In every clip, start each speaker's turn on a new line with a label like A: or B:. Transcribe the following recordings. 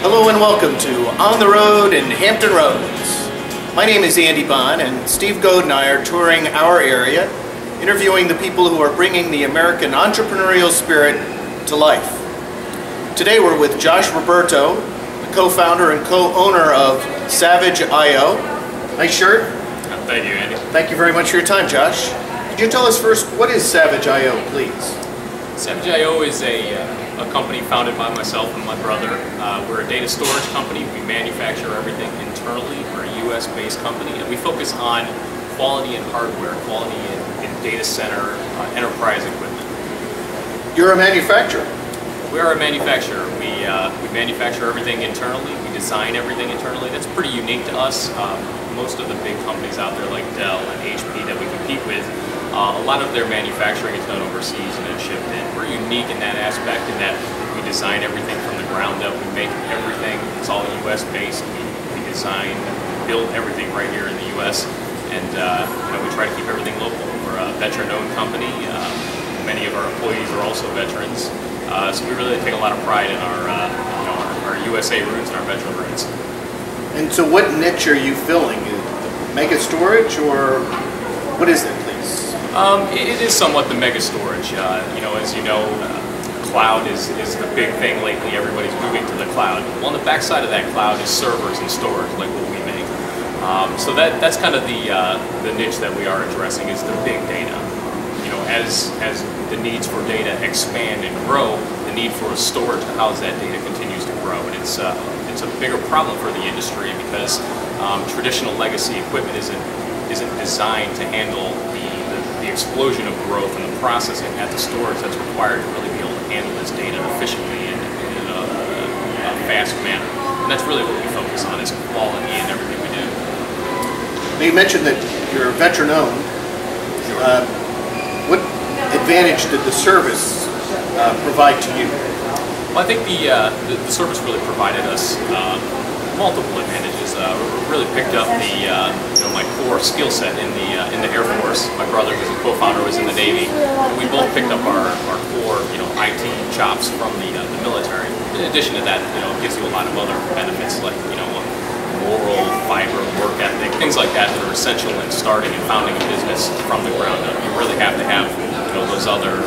A: Hello and welcome to On the Road in Hampton Roads. My name is Andy Bond, and Steve Goad and I are touring our area, interviewing the people who are bringing the American entrepreneurial spirit to life. Today we're with Josh Roberto, the co-founder and co-owner of Savage.io. Nice shirt.
B: Thank you, Andy.
A: Thank you very much for your time, Josh. Could you tell us first, what is Savage.io, please?
B: Savage.io is a company founded by myself and my brother. We're a data storage company. We manufacture everything internally. We're a US-based company, and we focus on quality in hardware, quality in data center, enterprise equipment.
A: You're a manufacturer.
B: We are a manufacturer. We manufacture everything internally. We design everything internally. That's pretty unique to us. Most of the big companies out there like Dell and HP that we compete with, a lot of their manufacturing is done overseas and then shipped in. We're unique in that aspect in that we design everything from the ground up. We make everything. It's all US based. We design, build everything right here in the US, and we try to keep everything local. We're a veteran-owned company. Many of our employees are also veterans, so we really take a lot of pride in our USA roots and our veteran roots.
A: And so what niche are you filling? Mega storage, or what is it, please?
B: It is somewhat the mega storage. As you know, cloud is the big thing lately. Everybody's moving to the cloud. Well, on the backside of that cloud is servers and storage, like what we make. So that's kind of the niche that we are addressing, is the big data. As the needs for data expand and grow, the need for storage to house that data continues to grow, and it's a bigger problem for the industry because traditional legacy equipment isn't designed to handle the explosion of growth and the processing at the storage that's required to really be able to handle this data efficiently and in a fast manner. And that's really what we focus on, is quality in everything we do.
A: Now you mentioned that you're veteran-owned. What advantage did the service provide to you?
B: Well, I think the service really provided us multiple advantages. Really picked up my core skill set in the Air Force. My brother, who's a co-founder, was in the Navy. And we both picked up our core IT chops from the military. In addition to that, it gives you a lot of other benefits like moral fiber, work ethic, things like that are essential in starting and founding a business from the ground up. You really have to have those other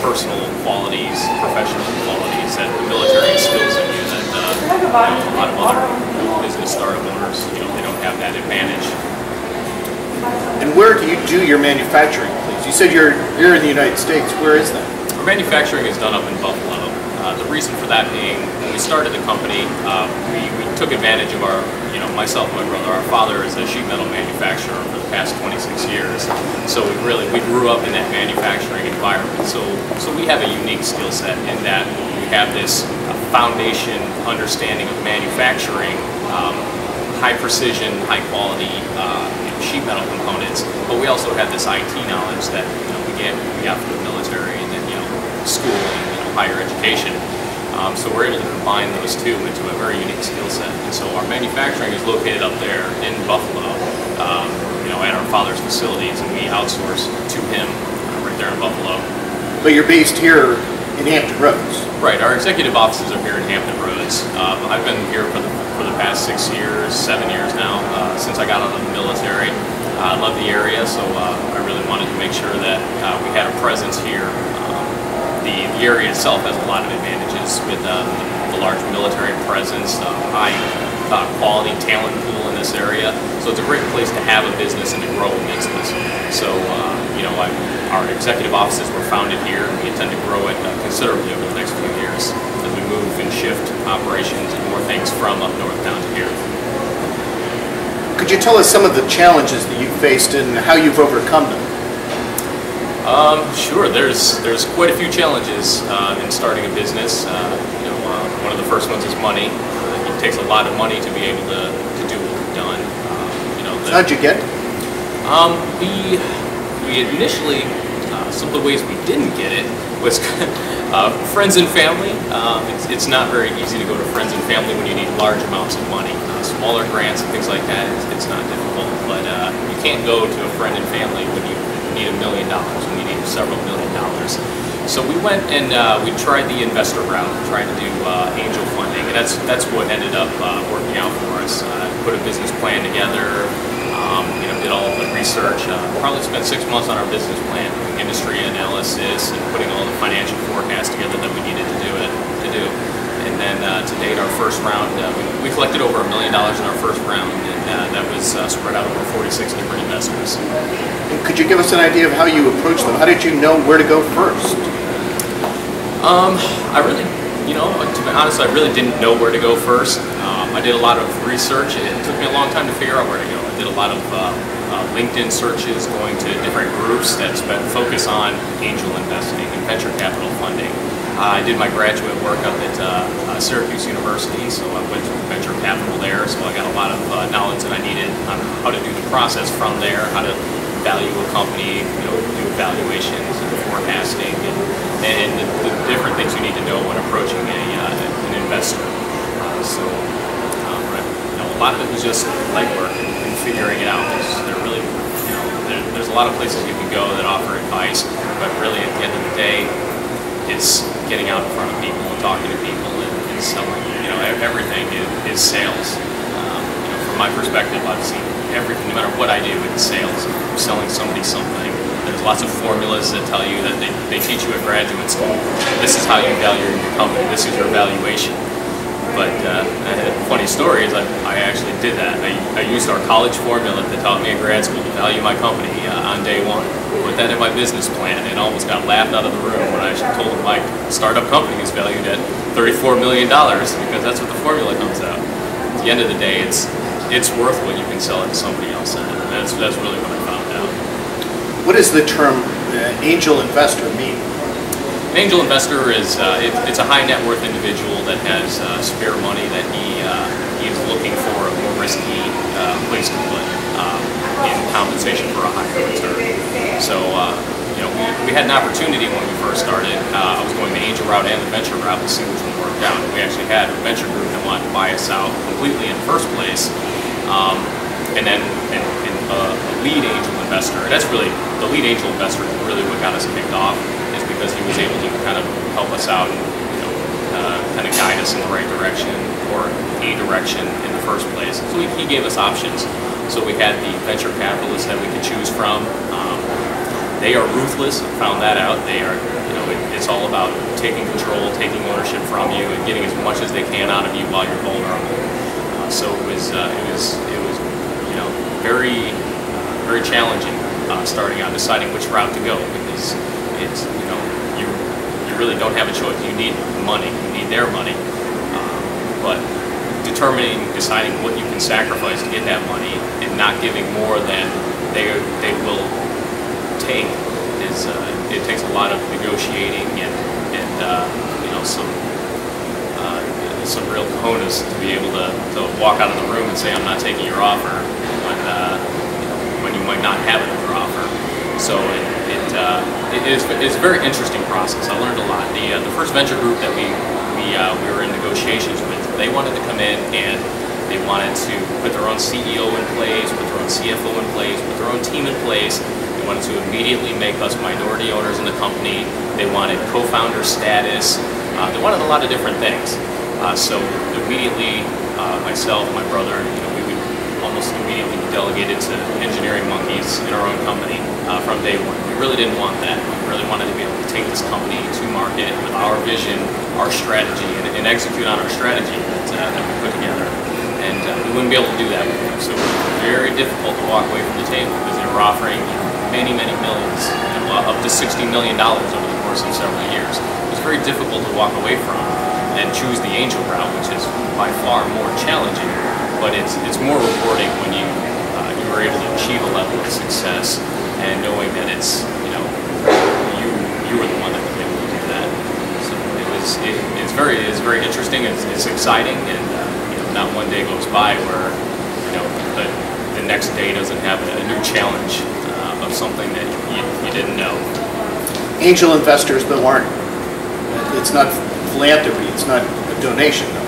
B: personal qualities, professional qualities that the military instills in you that a lot of other business startup owners, they don't have that advantage.
A: And where do you do your manufacturing, please? You said you're in the United States. Where is that?
B: Our manufacturing is done up in Buffalo. The reason for that being, when we started the company, we took advantage of myself and my brother. Our father is a sheet metal manufacturer for the past 26 years. So we grew up in that manufacturing environment. So we have a unique skill set in that we have this foundation understanding of manufacturing, high precision, high quality sheet metal components. But we also have this IT knowledge that we got from the military and then school and higher education. So we're able to combine those two into a very unique skill set. And so our manufacturing is located up there in Buffalo, at our father's facilities, and we outsource to him right there in Buffalo.
A: But you're based here in Hampton Roads.
B: Right. Our executive offices are here in Hampton Roads. I've been here for the past 7 years now, since I got out of the military. I love the area, so I really wanted to make sure that we had a presence here. The area itself has a lot of advantages with the large military presence, high quality talent pool in this area. So it's a great place to have a business and to grow a business. So our executive offices were founded here, and we intend to grow it considerably over the next few years as we move and shift operations and more things from up north down to here.
A: Could you tell us some of the challenges that you've faced and how you've overcome them?
B: Sure. There's quite a few challenges in starting a business. One of the first ones is money. It takes a lot of money to be able to do what we've done.
A: So how'd you get it?
B: We initially, some of the ways we didn't get it was friends and family. It's not very easy to go to friends and family when you need large amounts of money. Smaller grants and things like that, it's not difficult. But you can't go to a friend and family when you need $1 million, when you need several $1 million. So we went and we tried the investor route, tried to do angel funding, and that's what ended up working out for us. Put a business plan together, did all of the research. Probably spent 6 months on our business plan, industry analysis, and putting all the financial forecasts together that we needed to do. And then to date, our first round, we collected over $1 million in our first round, and that was spread out over 46 different investors.
A: Could you give us an idea of how you approached them? How did you know where to go first?
B: I really, to be honest, I really didn't know where to go first. I did a lot of research. It took me a long time to figure out where to go. I did a lot of LinkedIn searches, going to different groups that focus on angel investing and venture capital funding. I did my graduate work up at Syracuse University, so I went through venture capital there, so I got a lot of knowledge that I needed on how to do the process from there, how to value a company, do evaluations and forecasting, and the different things you need to know when approaching an investor. A lot of it was just legwork and figuring it out. There's a lot of places you can go that offer advice, but really at the end of the day, it's getting out in front of people and talking to people and selling. Everything is sales. From my perspective, I've seen everything, no matter what I do in sales, selling somebody something. There's lots of formulas that tell you that they teach you at graduate school. This is how you value your company. This is your valuation. But a funny story is I actually did that. I used our college formula that taught me in grad school to value my company on day one. Put that in my business plan and almost got laughed out of the room when I told them my startup company is valued at $34 million because that's what the formula comes out. At the end of the day, it's worth what you can sell it to somebody else at. And that's really what I found out.
A: What does the term angel investor mean?
B: An angel investor is it's a high net worth individual that has spare money that he is looking for a more risky place to put in compensation for a higher return. So we had an opportunity when we first started. I was going the angel route and the venture route to see which one worked out. We actually had a venture group that wanted to buy us out completely in the first place, and then a lead angel investor. And that's really the lead angel investor is really what got us kicked off. Because he was able to kind of help us out and kind of guide us in the right direction or a direction in the first place. So he gave us options. So we had the venture capitalists that we could choose from. They are ruthless. I found that out. They are, it's all about taking control, taking ownership from you, and getting as much as they can out of you while you're vulnerable. So it was very very challenging starting out, deciding which route to go because it's you really don't have a choice. You need money, you need their money, but deciding what you can sacrifice to get that money and not giving more than they will take is it takes a lot of negotiating and some real cojones to be able to walk out of the room and say I'm not taking your offer when you might not have another offer. So it's a very interesting process. I learned a lot. The first venture group that we were in negotiations with, they wanted to come in and they wanted to put their own CEO in place, put their own CFO in place, put their own team in place. They wanted to immediately make us minority owners in the company. They wanted co-founder status. They wanted a lot of different things. So immediately, myself, my brother, we would almost immediately be delegated to engineering monkeys in our own company from day one. We really didn't want that. We really wanted to be able to take this company to market with our vision, our strategy, and execute on our strategy that we put together. And we wouldn't be able to do that with them. So it was very difficult to walk away from the table because they were offering many, many millions, up to $60 million over the course of several years. It was very difficult to walk away from and choose the angel route, which is by far more challenging, but it's more rewarding when you are able to achieve a level of success and knowing that it's you were the one that was able to do that. So it's very interesting. It's exciting, and not one day goes by where the next day doesn't have a new challenge of something that you didn't know.
A: Angel investors, though, aren't. It's not philanthropy. It's not a donation, though.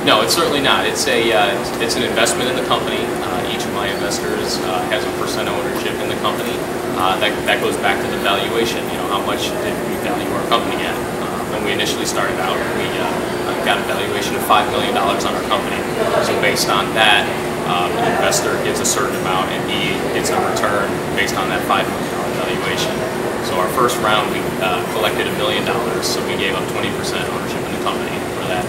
B: No, it's certainly not. It's an investment in the company. Each of my investors has a % ownership in the company. that goes back to the valuation. How much did we value our company at? When we initially started out, we got a valuation of $5 million on our company. So based on that, an investor gives a certain amount and he gets a return based on that $5 million valuation. So our first round, we collected $1 million, so we gave up 20% ownership in the company for that